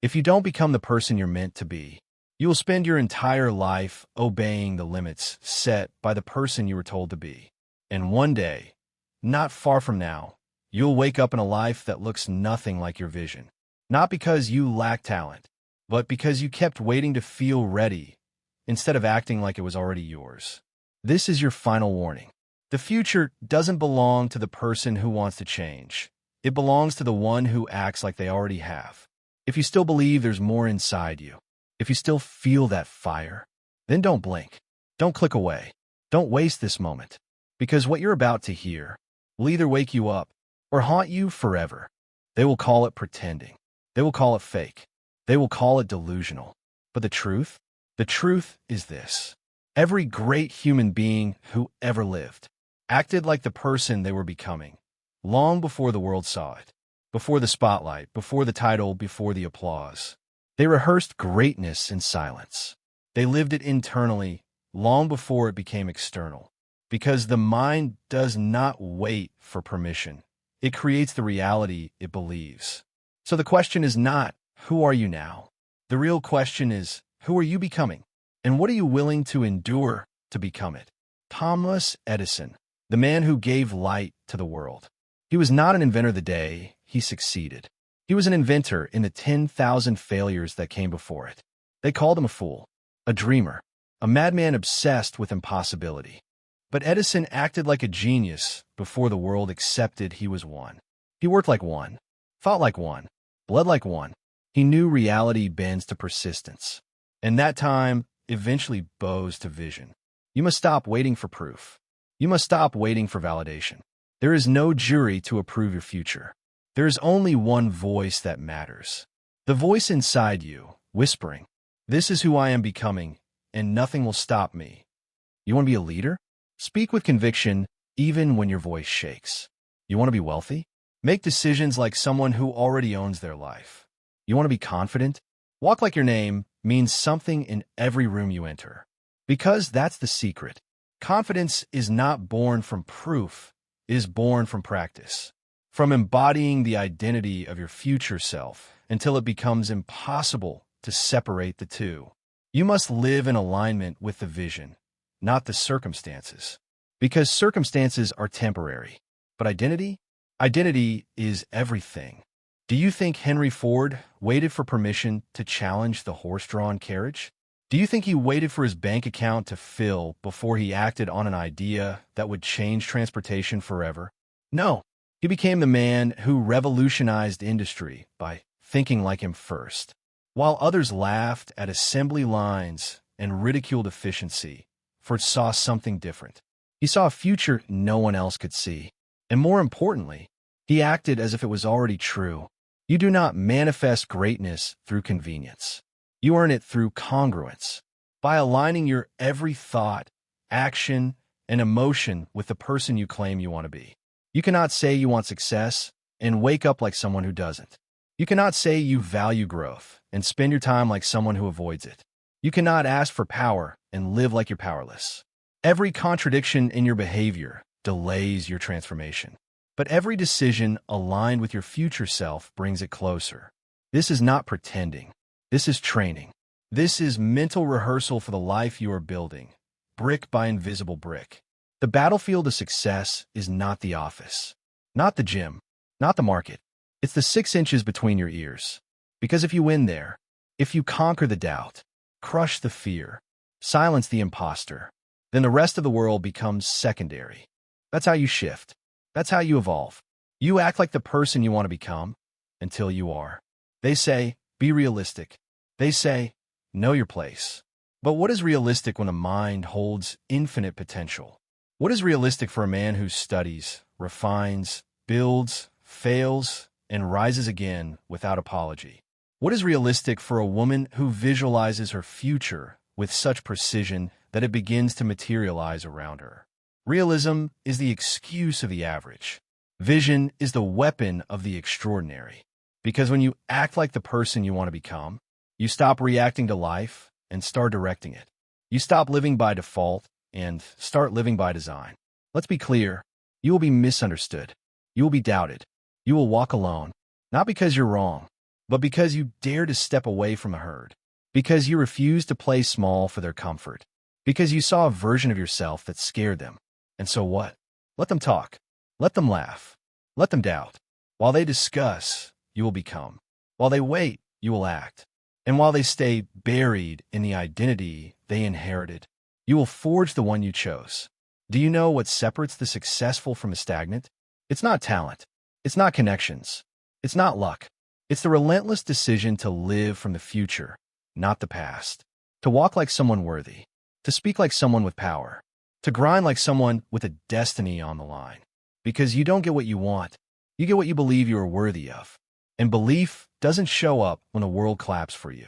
If you don't become the person you're meant to be, you will spend your entire life obeying the limits set by the person you were told to be. And one day, not far from now, you'll wake up in a life that looks nothing like your vision. Not because you lack talent, but because you kept waiting to feel ready instead of acting like it was already yours. This is your final warning. The future doesn't belong to the person who wants to change. It belongs to the one who acts like they already have. If you still believe there's more inside you, if you still feel that fire, then don't blink. Don't click away. Don't waste this moment. Because what you're about to hear will either wake you up or haunt you forever. They will call it pretending. They will call it fake. They will call it delusional. But the truth is this. Every great human being who ever lived acted like the person they were becoming, long before the world saw it, before the spotlight, before the title, before the applause. They rehearsed greatness in silence. They lived it internally, long before it became external. Because the mind does not wait for permission. It creates the reality it believes. So the question is not, who are you now? The real question is, who are you becoming? And what are you willing to endure to become it? Thomas Edison, the man who gave light to the world. He was not an inventor the day he succeeded. He was an inventor in the 10,000 failures that came before it. They called him a fool, a dreamer, a madman obsessed with impossibility. But Edison acted like a genius before the world accepted he was one. He worked like one, thought like one, bled like one. He knew reality bends to persistence. And that time eventually bows to vision. You must stop waiting for proof. You must stop waiting for validation. There is no jury to approve your future. There is only one voice that matters. The voice inside you, whispering, "This is who I am becoming, and nothing will stop me." You want to be a leader? Speak with conviction, even when your voice shakes. You want to be wealthy? Make decisions like someone who already owns their life. You want to be confident? Walk like your name means something in every room you enter. Because that's the secret. Confidence is not born from proof, it is born from practice. From embodying the identity of your future self until it becomes impossible to separate the two. You must live in alignment with the vision, not the circumstances. Because circumstances are temporary. But identity is everything. Do you think Henry Ford waited for permission to challenge the horse-drawn carriage? Do you think he waited for his bank account to fill before he acted on an idea that would change transportation forever? No. He became the man who revolutionized industry by thinking like him first. While others laughed at assembly lines and ridiculed efficiency, Ford saw something different. He saw a future no one else could see. And more importantly, he acted as if it was already true. You do not manifest greatness through convenience. You earn it through congruence, by aligning your every thought, action, and emotion with the person you claim you want to be. You cannot say you want success and wake up like someone who doesn't. You cannot say you value growth and spend your time like someone who avoids it. You cannot ask for power and live like you're powerless. Every contradiction in your behavior delays your transformation. But every decision aligned with your future self brings it closer. This is not pretending. This is training. This is mental rehearsal for the life you are building, brick by invisible brick. The battlefield of success is not the office, not the gym, not the market. It's the 6 inches between your ears. Because if you win there, if you conquer the doubt, crush the fear, silence the imposter, then the rest of the world becomes secondary. That's how you shift. That's how you evolve. You act like the person you want to become until you are. They say, be realistic. They say, know your place. But what is realistic when the mind holds infinite potential? What is realistic for a man who studies, refines, builds, fails, and rises again without apology? What is realistic for a woman who visualizes her future with such precision that it begins to materialize around her? Realism is the excuse of the average. Vision is the weapon of the extraordinary. Because when you act like the person you want to become, you stop reacting to life and start directing it. You stop living by default and start living by design. Let's be clear. You will be misunderstood. You will be doubted. You will walk alone. Not because you're wrong, but because you dare to step away from the herd, because you refuse to play small for their comfort, because you saw a version of yourself that scared them. And so what? Let them talk. Let them laugh. Let them doubt. While they discuss, you will become. While they wait, you will act. And while they stay buried in the identity they inherited, you will forge the one you chose. Do you know what separates the successful from the stagnant? It's not talent. It's not connections. It's not luck. It's the relentless decision to live from the future, not the past. To walk like someone worthy. To speak like someone with power. To grind like someone with a destiny on the line. Because you don't get what you want. You get what you believe you are worthy of. And belief doesn't show up when the world claps for you.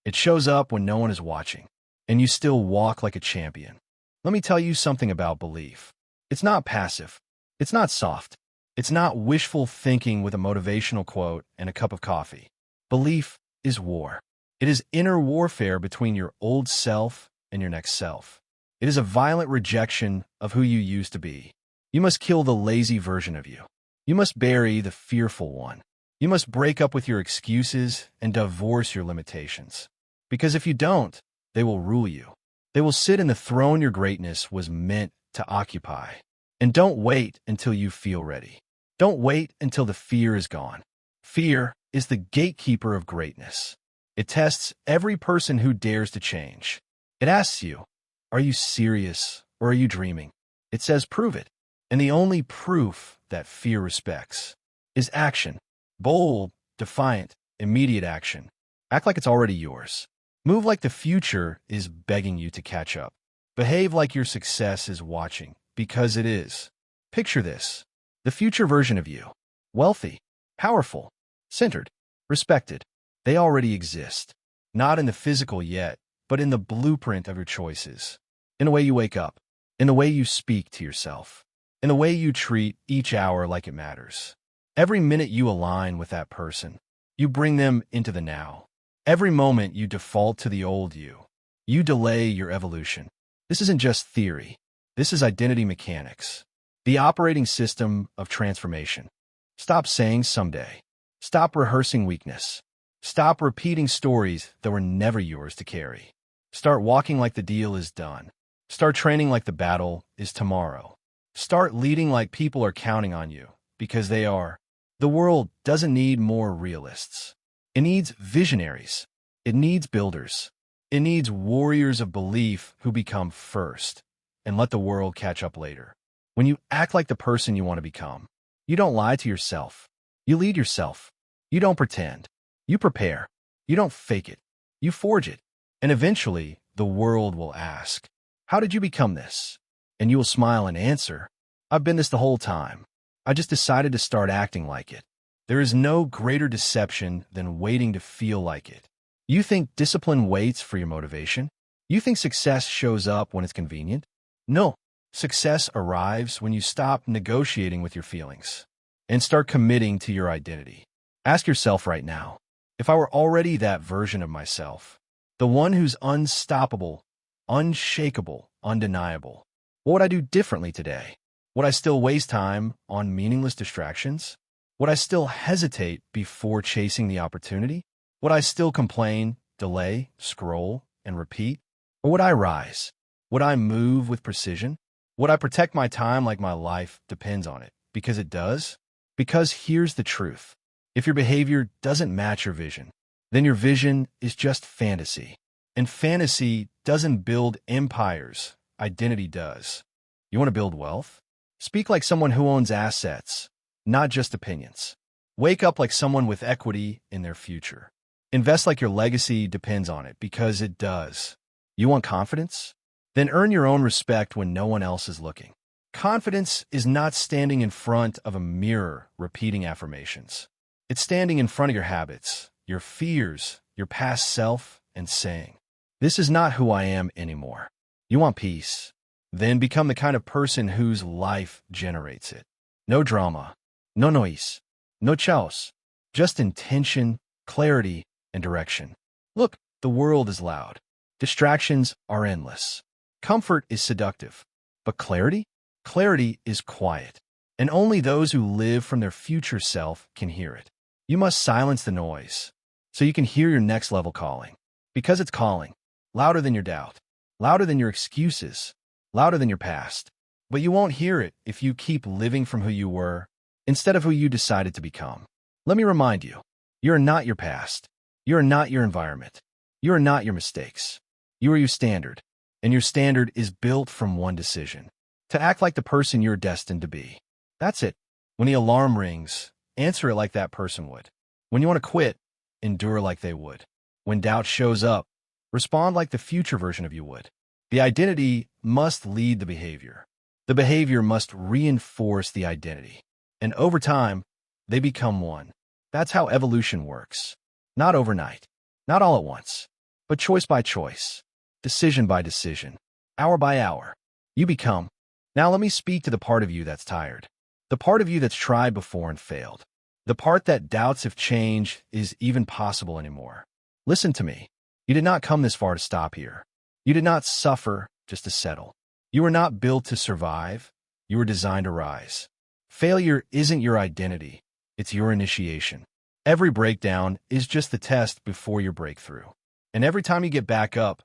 It shows up when no one is watching. And you still walk like a champion. Let me tell you something about belief. It's not passive. It's not soft. It's not wishful thinking with a motivational quote and a cup of coffee. Belief is war. It is inner warfare between your old self and your next self. It is a violent rejection of who you used to be. You must kill the lazy version of you. You must bury the fearful one. You must break up with your excuses and divorce your limitations. Because if you don't, they will rule you. They will sit in the throne your greatness was meant to occupy. And don't wait until you feel ready. Don't wait until the fear is gone. Fear is the gatekeeper of greatness. It tests every person who dares to change. It asks you, are you serious or are you dreaming? It says, prove it. And the only proof that fear respects is action. Bold, defiant, immediate action. Act like it's already yours. Move like the future is begging you to catch up. Behave like your success is watching, because it is. Picture this. The future version of you. Wealthy, powerful, centered, respected. They already exist. Not in the physical yet, but in the blueprint of your choices. In the way you wake up. In the way you speak to yourself. In the way you treat each hour like it matters. Every minute you align with that person, you bring them into the now. Every moment you default to the old you. You delay your evolution. This isn't just theory. This is identity mechanics. The operating system of transformation. Stop saying someday. Stop rehearsing weakness. Stop repeating stories that were never yours to carry. Start walking like the deal is done. Start training like the battle is tomorrow. Start leading like people are counting on you, because they are. The world doesn't need more realists. It needs visionaries. It needs builders. It needs warriors of belief who become first and let the world catch up later. When you act like the person you want to become, you don't lie to yourself. You lead yourself. You don't pretend. You prepare. You don't fake it. You forge it. And eventually, the world will ask, how did you become this? And you will smile and answer, I've been this the whole time. I just decided to start acting like it. There is no greater deception than waiting to feel like it. You think discipline waits for your motivation? You think success shows up when it's convenient? No. Success arrives when you stop negotiating with your feelings and start committing to your identity. Ask yourself right now, if I were already that version of myself, the one who's unstoppable, unshakable, undeniable, what would I do differently today? Would I still waste time on meaningless distractions? Would I still hesitate before chasing the opportunity? Would I still complain, delay, scroll, and repeat? Or would I rise? Would I move with precision? Would I protect my time like my life depends on it? Because it does? Because here's the truth. If your behavior doesn't match your vision, then your vision is just fantasy. And fantasy doesn't build empires. Identity does. You want to build wealth? Speak like someone who owns assets, not just opinions. Wake up like someone with equity in their future. Invest like your legacy depends on it, because it does. You want confidence? Then earn your own respect when no one else is looking. Confidence is not standing in front of a mirror repeating affirmations. It's standing in front of your habits, your fears, your past self, and saying, this is not who I am anymore. You want peace? Then become the kind of person whose life generates it. No drama, no noise, no chaos, just intention, clarity, and direction. Look, the world is loud. Distractions are endless. Comfort is seductive. But clarity? Clarity is quiet. And only those who live from their future self can hear it. You must silence the noise. so you can hear your next level calling. Because it's calling, louder than your doubt, louder than your excuses, louder than your past. But you won't hear it if you keep living from who you were instead of who you decided to become. Let me remind you, you are not your past. You are not your environment. You are not your mistakes. You are your standard, and your standard is built from one decision: to act like the person you're destined to be. That's it. When the alarm rings, answer it like that person would. When you want to quit, endure like they would. When doubt shows up, respond like the future version of you would. The identity must lead the behavior. The behavior must reinforce the identity. And over time, they become one. That's how evolution works. Not overnight, not all at once, but choice by choice, decision by decision, hour by hour. You become. Now let me speak to the part of you that's tired. The part of you that's tried before and failed. The part that doubts if change is even possible anymore. Listen to me. You did not come this far to stop here. You did not suffer just to settle. You were not built to survive. You were designed to rise. Failure isn't your identity. It's your initiation. Every breakdown is just the test before your breakthrough. And every time you get back up,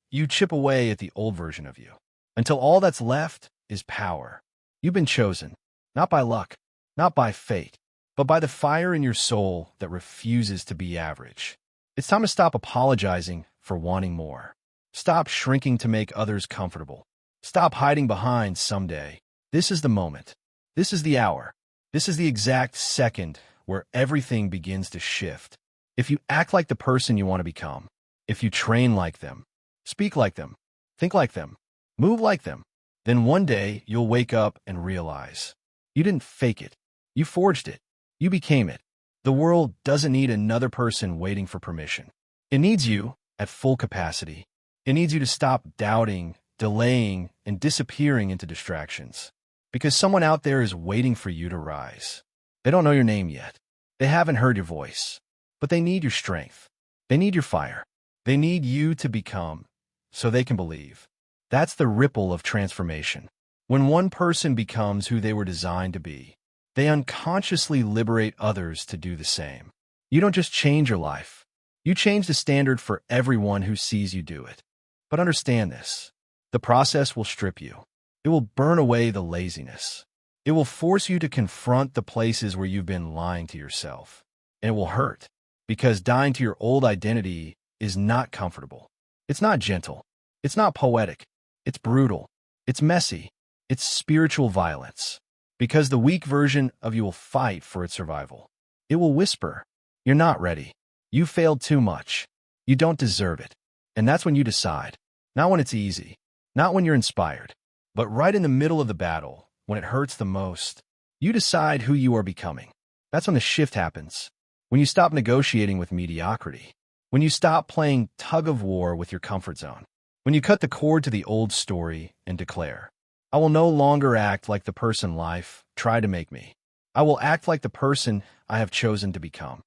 you chip away at the old version of you, until all that's left is power. You've been chosen, not by luck, not by fate, but by the fire in your soul that refuses to be average. It's time to stop apologizing for wanting more. Stop shrinking to make others comfortable. Stop hiding behind someday. This is the moment. This is the hour. This is the exact second where everything begins to shift. If you act like the person you want to become, if you train like them, speak like them, think like them, move like them, then one day you'll wake up and realize you didn't fake it. You forged it. You became it. The world doesn't need another person waiting for permission. It needs you at full capacity. It needs you to stop doubting, delaying, and disappearing into distractions. Because someone out there is waiting for you to rise. They don't know your name yet. They haven't heard your voice. But they need your strength. They need your fire. They need you to become, so they can believe. That's the ripple of transformation. When one person becomes who they were designed to be, they unconsciously liberate others to do the same. You don't just change your life. You change the standard for everyone who sees you do it. But understand this. The process will strip you. It will burn away the laziness. It will force you to confront the places where you've been lying to yourself. And it will hurt, because dying to your old identity is not comfortable. It's not gentle. It's not poetic. It's brutal. It's messy. It's spiritual violence. Because the weak version of you will fight for its survival. It will whisper, "You're not ready. You failed too much. You don't deserve it." And that's when you decide. Not when it's easy. Not when you're inspired. But right in the middle of the battle, when it hurts the most, you decide who you are becoming. That's when the shift happens. When you stop negotiating with mediocrity. When you stop playing tug-of-war with your comfort zone. When you cut the cord to the old story and declare, "I will no longer act like the person life tried to make me. I will act like the person I have chosen to become."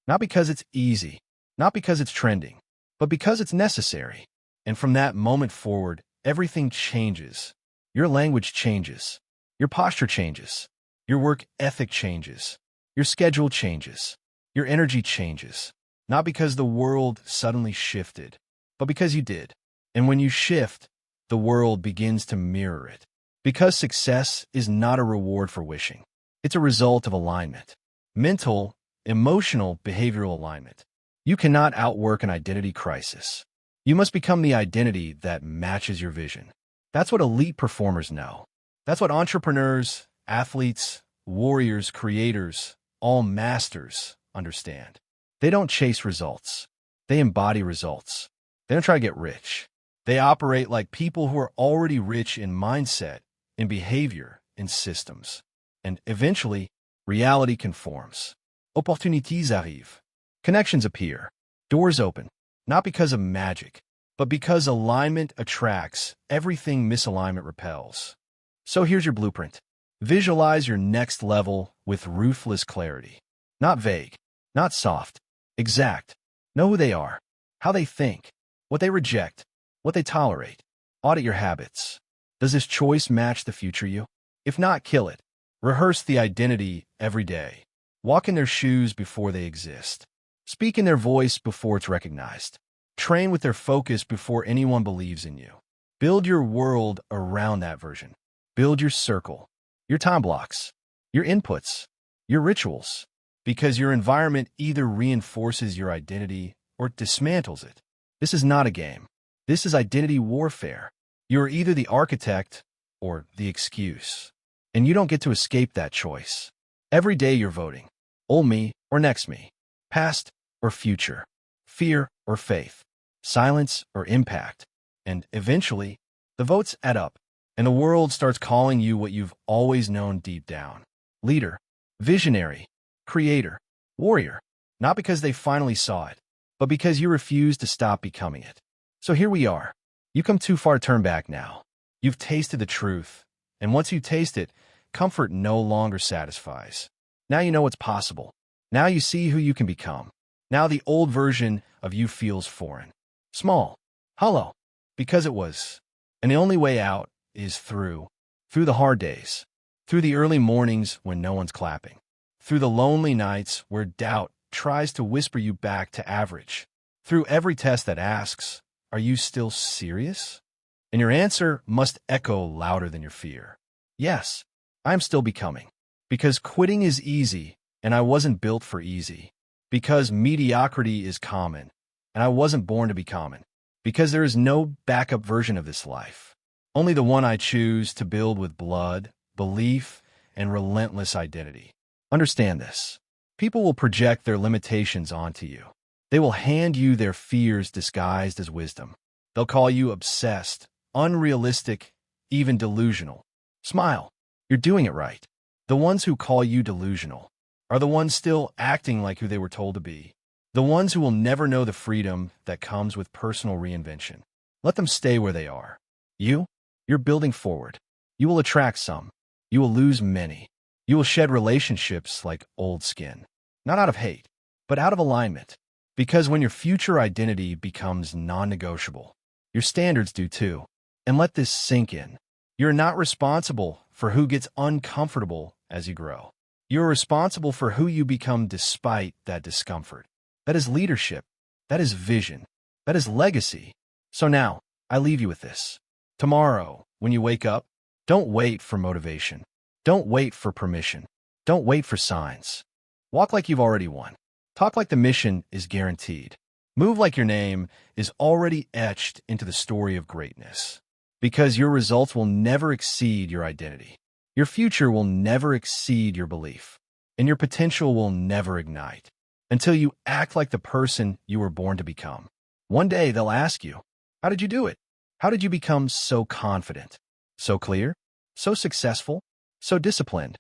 Not because it's easy, not because it's trending, but because it's necessary. And from that moment forward, everything changes. Your language changes. Your posture changes. Your work ethic changes. Your schedule changes. Your energy changes. Not because the world suddenly shifted, but because you did. And when you shift, the world begins to mirror it. Because success is not a reward for wishing. It's a result of alignment. Mental, emotional, behavioral alignment. You cannot outwork an identity crisis. You must become the identity that matches your vision. That's what elite performers know. That's what entrepreneurs, athletes, warriors, creators, all masters understand. They don't chase results. They embody results. They don't try to get rich. They operate like people who are already rich in mindset, in behavior, in systems. And eventually, reality conforms. Opportunités arrivent. Connections appear. Doors open. Not because of magic, but because alignment attracts, everything misalignment repels. So here's your blueprint. Visualize your next level with ruthless clarity. Not vague, not soft, exact. Know who they are, how they think, what they reject, what they tolerate. Audit your habits. Does this choice match the future you? If not, kill it. Rehearse the identity every day. Walk in their shoes before they exist. Speak in their voice before it's recognized. Train with their focus before anyone believes in you. Build your world around that version. Build your circle, your time blocks, your inputs, your rituals, because your environment either reinforces your identity or dismantles it. This is not a game. This is identity warfare. You are either the architect or the excuse, and you don't get to escape that choice. Every day you're voting, old me or next me, past or future, fear or faith, silence or impact, and eventually, the votes add up, and the world starts calling you what you've always known deep down. Leader, visionary, creator, warrior, not because they finally saw it, but because you refuse to stop becoming it. So here we are. You come too far to turn back now. You've tasted the truth, and once you taste it, comfort no longer satisfies. Now you know what's possible. Now you see who you can become. Now the old version of you feels foreign, small, hollow, because it was. And the only way out is through the hard days, through the early mornings when no one's clapping, through the lonely nights where doubt tries to whisper you back to average, through every test that asks, "Are you still serious?" And your answer must echo louder than your fear. Yes, I'm still becoming. Because quitting is easy, and I wasn't built for easy. Because mediocrity is common, and I wasn't born to be common. Because there is no backup version of this life. Only the one I choose to build with blood, belief, and relentless identity. Understand this. People will project their limitations onto you. They will hand you their fears disguised as wisdom. They'll call you obsessed, unrealistic, even delusional. Smile. You're doing it right. The ones who call you delusional are the ones still acting like who they were told to be. The ones who will never know the freedom that comes with personal reinvention. Let them stay where they are. You're building forward. You will attract some. You will lose many. You will shed relationships like old skin. Not out of hate, but out of alignment. Because when your future identity becomes non-negotiable, your standards do too. And let this sink in. You're not responsible for who gets uncomfortable as you grow. You're responsible for who you become despite that discomfort. That is leadership. That is vision. That is legacy. So now, I leave you with this. Tomorrow, when you wake up, don't wait for motivation. Don't wait for permission. Don't wait for signs. Walk like you've already won. Talk like the mission is guaranteed. Move like your name is already etched into the story of greatness. Because your results will never exceed your identity. Your future will never exceed your belief. And your potential will never ignite until you act like the person you were born to become. One day they'll ask you, how did you do it? How did you become so confident, so clear, so successful, so disciplined?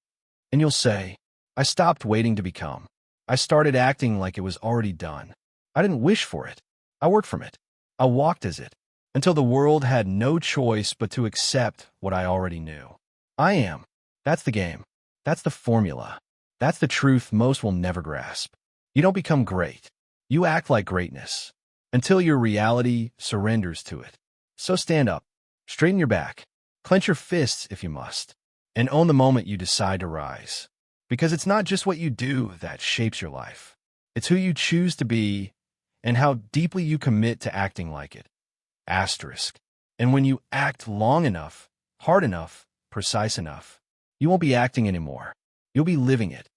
And you'll say, I stopped waiting to become. I started acting like it was already done. I didn't wish for it. I worked from it. I walked as it, until the world had no choice but to accept what I already knew. I am. That's the game. That's the formula. That's the truth most will never grasp. You don't become great. You act like greatness until your reality surrenders to it. So stand up, straighten your back, clench your fists if you must, and own the moment you decide to rise. Because it's not just what you do that shapes your life. It's who you choose to be and how deeply you commit to acting like it. Asterisk. And when you act long enough, hard enough, precise enough, you won't be acting anymore. You'll be living it.